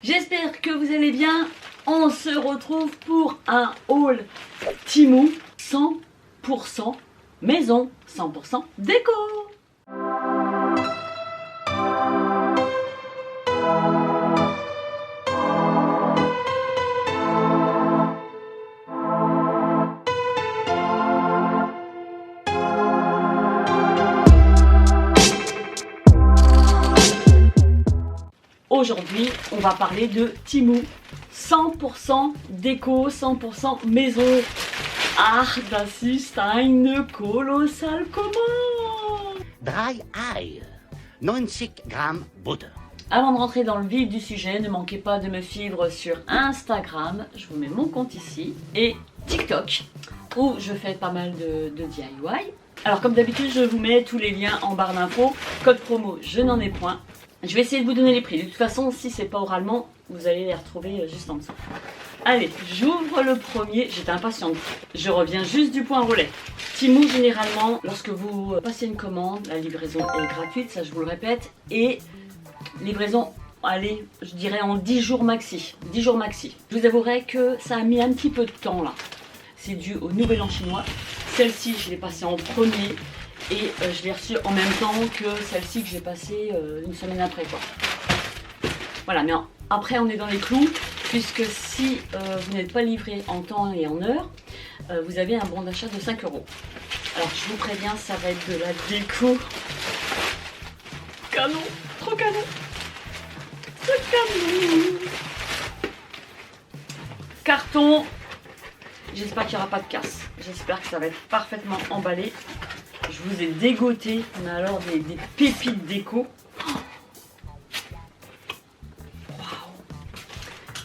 J'espère que vous allez bien. On se retrouve pour un haul Temu 100% maison, 100% déco. Aujourd'hui, on va parler de Temu 100% déco, 100% maison. Ach, das ist eine kolossale Commande. 3 Eier, 90 Gramm Butter. Avant de rentrer dans le vif du sujet, ne manquez pas de me suivre sur Instagram, je vous mets mon compte ici, et TikTok, où je fais pas mal de DIY. Alors comme d'habitude, je vous mets tous les liens en barre d'infos. Code promo, je n'en ai point. Je vais essayer de vous donner les prix. De toute façon, si c'est pas oralement, vous allez les retrouver juste en dessous. Allez, j'ouvre le premier. J'étais impatiente. Je reviens juste du point relais. Temu, généralement, lorsque vous passez une commande, la livraison est gratuite, ça je vous le répète. Et livraison, allez, je dirais en 10 jours maxi. 10 jours maxi. Je vous avouerai que ça a mis un petit peu de temps là. C'est dû au Nouvel An chinois. Celle-ci, je l'ai passée en premier. Et je l'ai reçue en même temps que celle-ci que j'ai passée une semaine après quoi. Voilà, mais après on est dans les clous, puisque si vous n'êtes pas livré en temps et en heure, vous avez un bon d'achat de 5 €. Alors je vous préviens, ça va être de la déco. Canon, trop canon. Trop canon. Carton. J'espère qu'il n'y aura pas de casse. J'espère que ça va être parfaitement emballé. Je vous ai dégoté, mais alors des pépites déco. Waouh.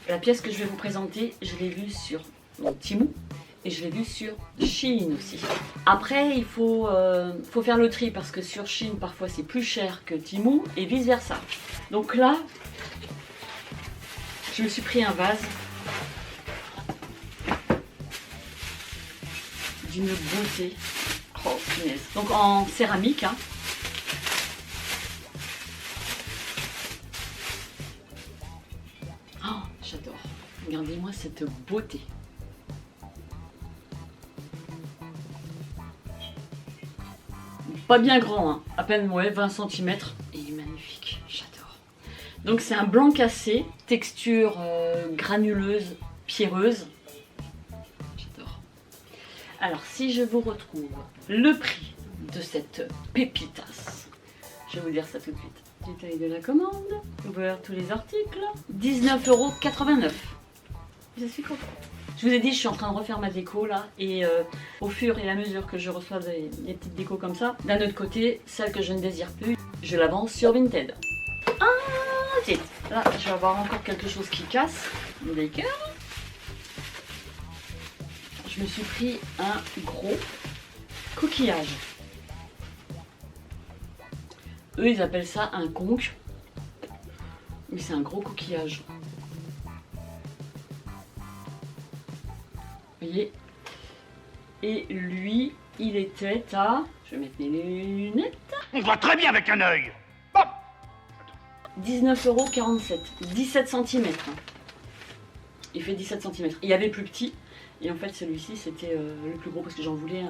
La pièce que je vais vous présenter, je l'ai vue sur Temu et je l'ai vue sur Shein aussi. Après, il faut faire le tri parce que sur Shein, parfois c'est plus cher que Temu et vice versa. Donc là, je me suis pris un vase d'une beauté. Oh, punaise. Donc en céramique. Hein. Oh, j'adore. Regardez-moi cette beauté. Pas bien grand, hein. À peine ouais, 20 cm. Et il est magnifique. J'adore. Donc c'est un blanc cassé, texture granuleuse, pierreuse. Alors, si je vous retrouve le prix de cette pépitas, je vais vous dire ça tout de suite. Détail de la commande, ouvert tous les articles, 19,89 €. Je suis contente. Je vous ai dit, je suis en train de refaire ma déco là, et au fur et à mesure que je reçois des petites décos comme ça, d'un autre côté, celle que je ne désire plus, je la vends sur Vinted. Ah, tiens, là, je vais avoir encore quelque chose qui casse. D'accord. Je me suis pris un gros coquillage. Eux, ils appellent ça un conque. Mais c'est un gros coquillage. Vous voyez? Et lui, il était à... Je vais mettre mes lunettes. On voit très bien avec un œil. 19,47 €. 17 cm. Il fait 17 cm. Il y avait plus petit. Et en fait celui-ci c'était le plus gros parce que j'en voulais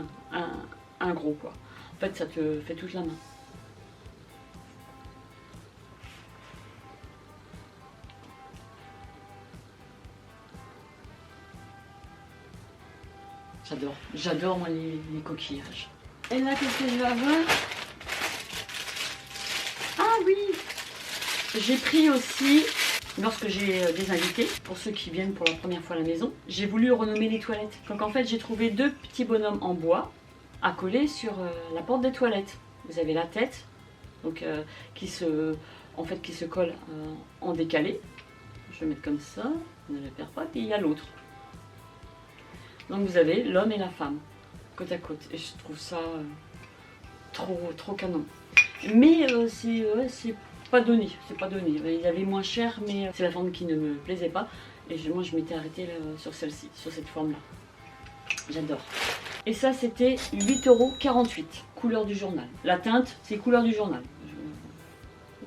un gros quoi. En fait ça te fait toute la main. J'adore moi les coquillages. Et là qu'est-ce que je vais avoir? Ah oui, j'ai pris aussi... Lorsque j'ai des invités, pour ceux qui viennent pour la première fois à la maison, j'ai voulu renommer les toilettes. Donc en fait j'ai trouvé deux petits bonhommes en bois à coller sur la porte des toilettes. Vous avez la tête donc, qui se colle en décalé. Je vais mettre comme ça, ne le perds pas, et il y a l'autre. Donc vous avez l'homme et la femme, côte à côte. Et je trouve ça trop canon. Mais c'est pas donné, c'est pas donné. Il y avait moins cher, mais c'est la forme qui ne me plaisait pas. Et moi, je m'étais arrêtée là, sur celle-ci, sur cette forme-là. J'adore. Et ça, c'était 8,48 €, couleur du journal. La teinte, c'est couleur du journal.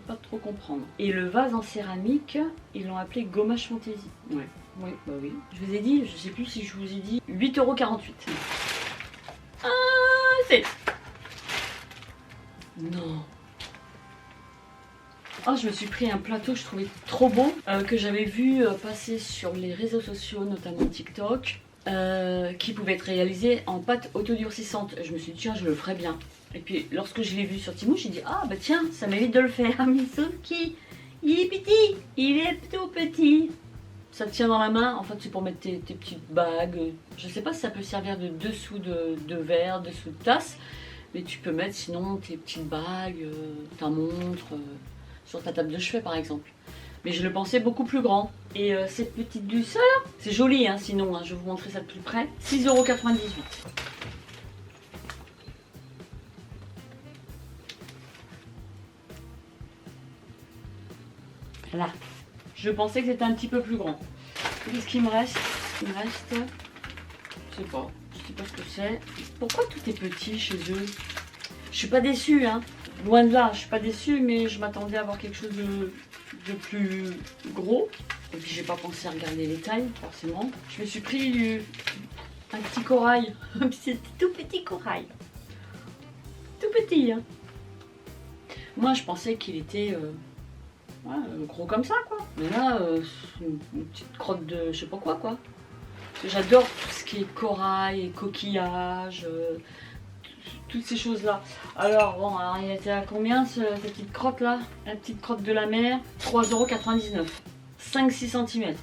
pas trop comprendre. Et le vase en céramique, ils l'ont appelé Gommage Fantaisie. Ouais, oui, bah oui. Je vous ai dit, je sais plus si je vous ai dit, 8,48 €. Ah, c'est... Non. Oh, je me suis pris un plateau que je trouvais trop beau, que j'avais vu passer sur les réseaux sociaux, notamment TikTok, qui pouvait être réalisé en pâte autodurcissante. Je me suis dit, tiens, je le ferais bien. Et puis, lorsque je l'ai vu sur Temu, j'ai dit, ah bah tiens, ça mérite de le faire. Mais sauf qu'il est petit, il est tout petit. Ça tient dans la main, en fait, c'est pour mettre tes petites bagues. Je sais pas si ça peut servir de dessous de verre, dessous de tasse, mais tu peux mettre sinon tes petites bagues, ta montre, sur ta table de chevet par exemple. Mais je le pensais beaucoup plus grand. Et cette petite douceur, c'est joli hein, sinon, hein, je vais vous montrer ça de plus près. 6,98 €. Là. Je pensais que c'était un petit peu plus grand. Qu'est-ce qu'il me reste? Il me reste... Je sais pas ce que c'est. Pourquoi tout est petit chez eux? Je suis pas déçue, hein. Loin de là, je suis pas déçue, mais je m'attendais à avoir quelque chose de plus gros. Et puis j'ai pas pensé à regarder les tailles, forcément. Je me suis pris un petit corail. C'est tout petit corail. Tout petit, hein. Moi, je pensais qu'il était... ouais, gros comme ça quoi. Mais là, une petite crotte de je sais pas quoi quoi. J'adore tout ce qui est corail et coquillage, toutes ces choses là. Alors bon, alors, il était à combien cette petite crotte là? La petite crotte de la mer, 3,99 €. 5-6 cm.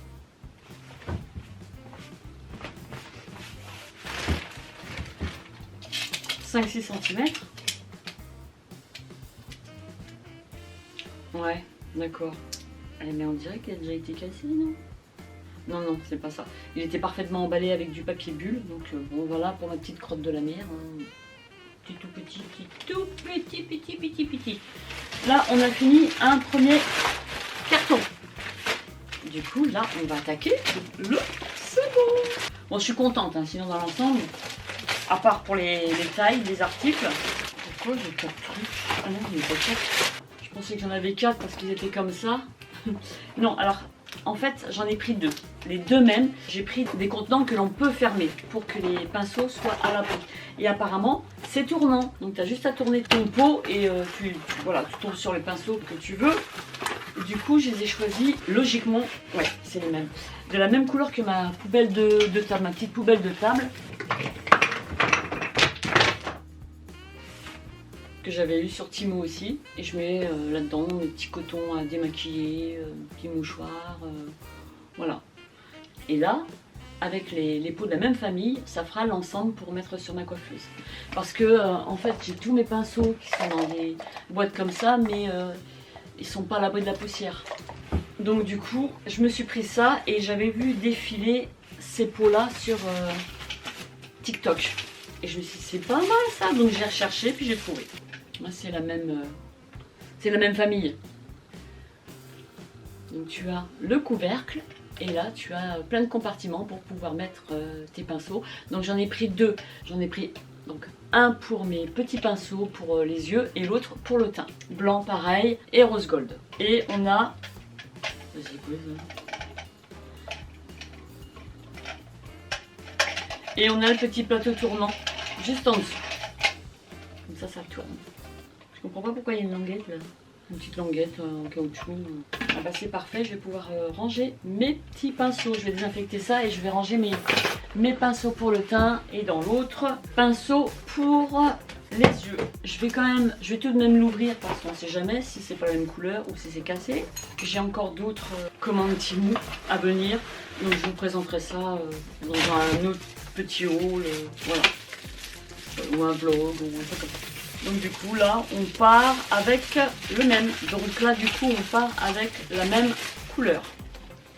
« 5-6 cm. Ouais. D'accord. Mais on dirait qu'il a déjà été cassé, non? Non, non, c'est pas ça. Il était parfaitement emballé avec du papier bulle. Donc bon, voilà pour ma petite crotte de la mer. Hein. Tout petit. Là, on a fini un premier carton. Du coup, là, on va attaquer le second. Bon, je suis contente, hein, sinon dans l'ensemble, à part pour les tailles, les articles. Pourquoi j'ai 4 trucs? Ah non, il n'y a pas 4. Je pensais que j'en avais 4 parce qu'ils étaient comme ça. Non, alors en fait j'en ai pris 2. Les deux mêmes, j'ai pris des contenants que l'on peut fermer pour que les pinceaux soient à l'abri. Et apparemment c'est tournant. Donc tu as juste à tourner ton pot et voilà, tu tournes sur les pinceaux que tu veux. Du coup je les ai choisis logiquement, ouais c'est les mêmes. De la même couleur que ma poubelle de table, ma petite poubelle de table. Que j'avais eu sur Temu aussi, et je mets là-dedans mes petits cotons à démaquiller, petits mouchoirs, voilà. Et là, avec les pots de la même famille, ça fera l'ensemble pour mettre sur ma coiffeuse. Parce que en fait, j'ai tous mes pinceaux qui sont dans des boîtes comme ça, mais ils sont pas à l'abri de la poussière. Donc du coup, je me suis pris ça et j'avais vu défiler ces pots-là sur TikTok. Et je me suis dit, c'est pas mal ça, donc j'ai recherché puis j'ai trouvé. C'est la même famille. Donc tu as le couvercle et là tu as plein de compartiments pour pouvoir mettre tes pinceaux. Donc j'en ai pris 2. J'en ai pris donc un pour mes petits pinceaux pour les yeux et l'autre pour le teint. Blanc pareil et rose gold. Et on a... Vas-y, et on a le petit plateau tournant juste en dessous. Comme ça tourne. Je comprends pas pourquoi il y a une languette là. Une petite languette en caoutchouc. Ah bah c'est parfait, je vais pouvoir ranger mes petits pinceaux. Je vais désinfecter ça et je vais ranger mes pinceaux pour le teint. Et dans l'autre, pinceau pour les yeux. Je vais tout de même l'ouvrir parce qu'on sait jamais si c'est pas la même couleur ou si c'est cassé. J'ai encore d'autres commandes Temu à venir. Donc je vous présenterai ça dans un autre petit haul. Voilà. Ou un vlog ou un truc comme ça. Donc du coup là on part avec le même. Donc là du coup on part avec la même couleur.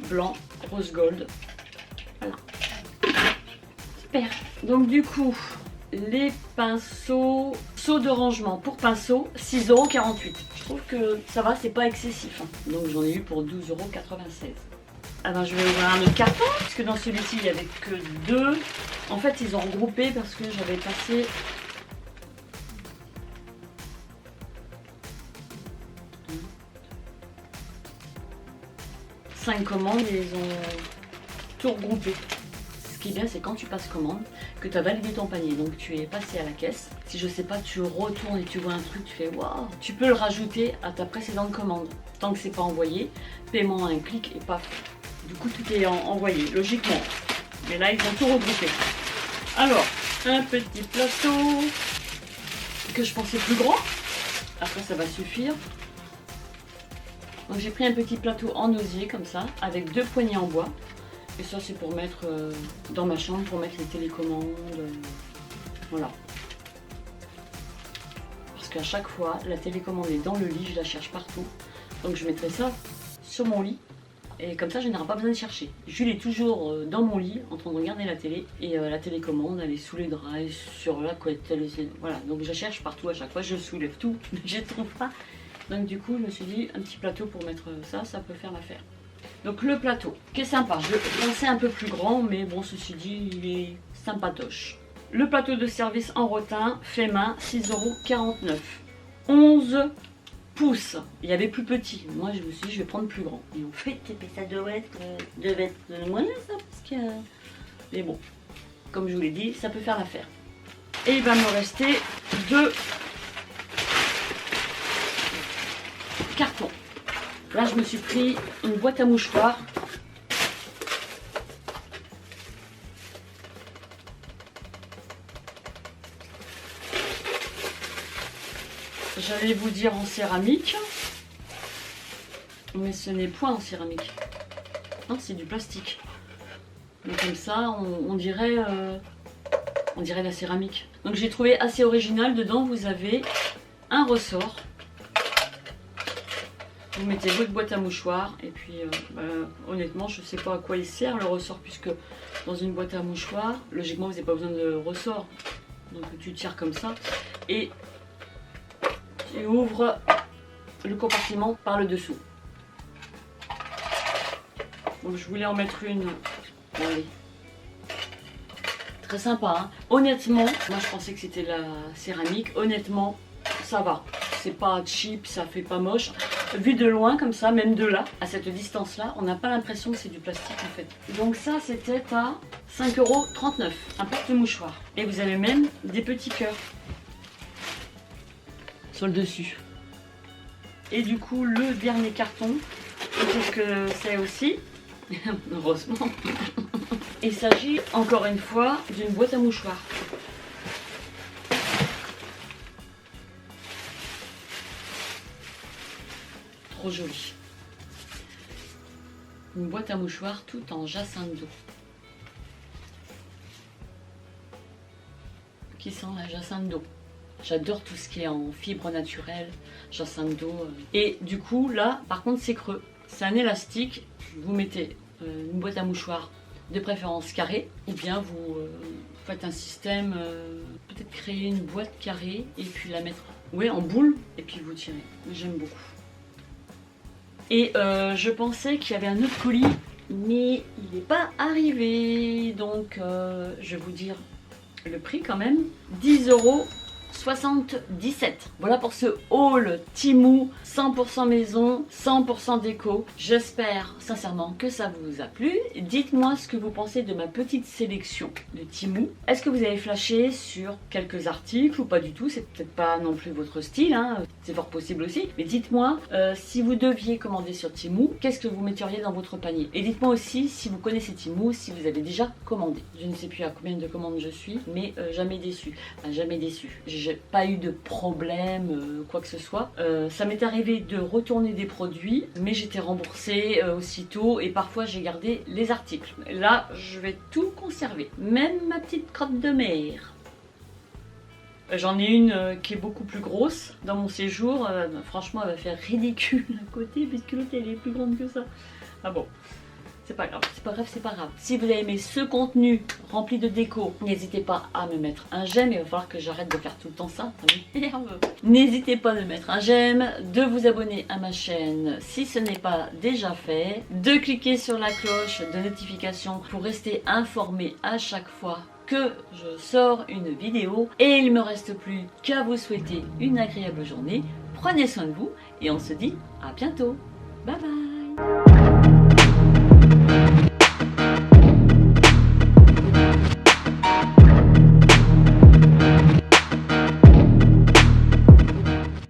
Blanc, rose gold. Voilà. Super. Donc du coup les pinceaux, seaux de rangement pour pinceau 6,48 €. Je trouve que ça va, c'est pas excessif. Hein. Donc j'en ai eu pour 12,96 €. Alors je vais ouvrir un autre carton, puisque dans celui-ci il n'y avait que 2. En fait ils ont regroupé parce que j'avais passé... 5 commandes et ils ont tout regroupé. Ce qui est bien, c'est quand tu passes commande, que tu as validé ton panier, donc tu es passé à la caisse. Si je sais pas, tu retournes et tu vois un truc, tu fais waouh, tu peux le rajouter à ta précédente commande. Tant que c'est pas envoyé, paiement à un clic et paf. Du coup, tout est envoyé, logiquement. Mais là, ils ont tout regroupé. Alors, un petit plateau que je pensais plus grand. Après, ça va suffire. Donc, j'ai pris un petit plateau en osier comme ça, avec 2 poignées en bois. Et ça, c'est pour mettre dans ma chambre, pour mettre les télécommandes. Voilà. Parce qu'à chaque fois, la télécommande est dans le lit, je la cherche partout. Donc, je mettrai ça sur mon lit. Et comme ça, je n'aurai pas besoin de chercher. Jules est toujours dans mon lit, en train de regarder la télé. Et la télécommande, elle est sous les draps, elle est sur la couette. Voilà, donc je cherche partout à chaque fois. Je soulève tout, mais je ne trouve pas. Donc du coup, je me suis dit, un petit plateau pour mettre ça, ça peut faire l'affaire. Donc le plateau, qui est sympa. Je pensais un peu plus grand, mais bon, ceci dit, il est sympatoche. Le plateau de service en rotin, fait main, 6,49 €. 11 pouces. Il y avait plus petit. Moi, je me suis dit, je vais prendre plus grand. Et en fait, ça devait être moyen, ça, parce que... Mais bon, comme je vous l'ai dit, ça peut faire l'affaire. Et il va me rester 2 cartons. Là, je me suis pris une boîte à mouchoirs. J'allais vous dire en céramique, mais ce n'est point en céramique. Non, c'est du plastique. Donc comme ça, on dirait la céramique. Donc j'ai trouvé assez original. Dedans, vous avez un ressort. Vous mettez votre boîte à mouchoirs et puis honnêtement, je ne sais pas à quoi il sert le ressort, puisque dans une boîte à mouchoirs, logiquement, vous n'avez pas besoin de ressort. Donc tu tires comme ça et tu ouvres le compartiment par le dessous. Donc je voulais en mettre une. Bon, allez. Très sympa, hein. Honnêtement, moi je pensais que c'était la céramique. Honnêtement, ça va. C'est pas cheap, ça fait pas moche. Vu de loin comme ça, même de là, à cette distance-là, on n'a pas l'impression que c'est du plastique en fait. Donc ça, c'était à 5,39 €, un porte-mouchoir. Et vous avez même des petits cœurs sur le dessus. Et du coup, le dernier carton, qu'est-ce que c'est aussi? Heureusement. Il s'agit encore une fois d'une boîte à mouchoirs. Trop joli. Une boîte à mouchoirs tout en jacinthe d'eau. Qui sent la jacinthe d'eau. J'adore tout ce qui est en fibre naturelle, jacinthe d'eau. Et du coup, là, par contre, c'est creux. C'est un élastique. Vous mettez une boîte à mouchoirs, de préférence carrée, ou bien vous faites un système, peut-être créer une boîte carrée et puis la mettre en boule et puis vous tirez. J'aime beaucoup. Et je pensais qu'il y avait un autre colis, mais il n'est pas arrivé. Donc je vais vous dire le prix quand même. 10,77 €. Voilà pour ce haul Temu 100% maison, 100% déco. J'espère sincèrement que ça vous a plu. Dites-moi ce que vous pensez de ma petite sélection de Temu. Est-ce que vous avez flashé sur quelques articles ou pas du tout? C'est peut-être pas non plus votre style, hein. C'est fort possible aussi. Mais dites-moi si vous deviez commander sur Temu, qu'est-ce que vous metteriez dans votre panier? Et dites-moi aussi si vous connaissez Temu, si vous avez déjà commandé. Je ne sais plus à combien de commandes je suis, mais jamais déçu. Enfin, jamais déçu. J'ai pas eu de problème, quoi que ce soit. Ça m'est arrivé de retourner des produits, mais j'étais remboursée aussitôt et parfois j'ai gardé les articles. Là, je vais tout conserver, même ma petite crotte de mer. J'en ai une qui est beaucoup plus grosse dans mon séjour. Franchement, elle va faire ridicule à côté puisque l'autre elle est plus grande que ça. Ah bon. C'est pas grave, c'est pas grave, c'est pas grave. Si vous avez aimé ce contenu rempli de déco, n'hésitez pas à me mettre un j'aime. Il va falloir que j'arrête de faire tout le temps ça. N'hésitez pas à me mettre un j'aime, de vous abonner à ma chaîne si ce n'est pas déjà fait, de cliquer sur la cloche de notification pour rester informé à chaque fois que je sors une vidéo. Et il ne me reste plus qu'à vous souhaiter une agréable journée. Prenez soin de vous et on se dit à bientôt. Bye bye.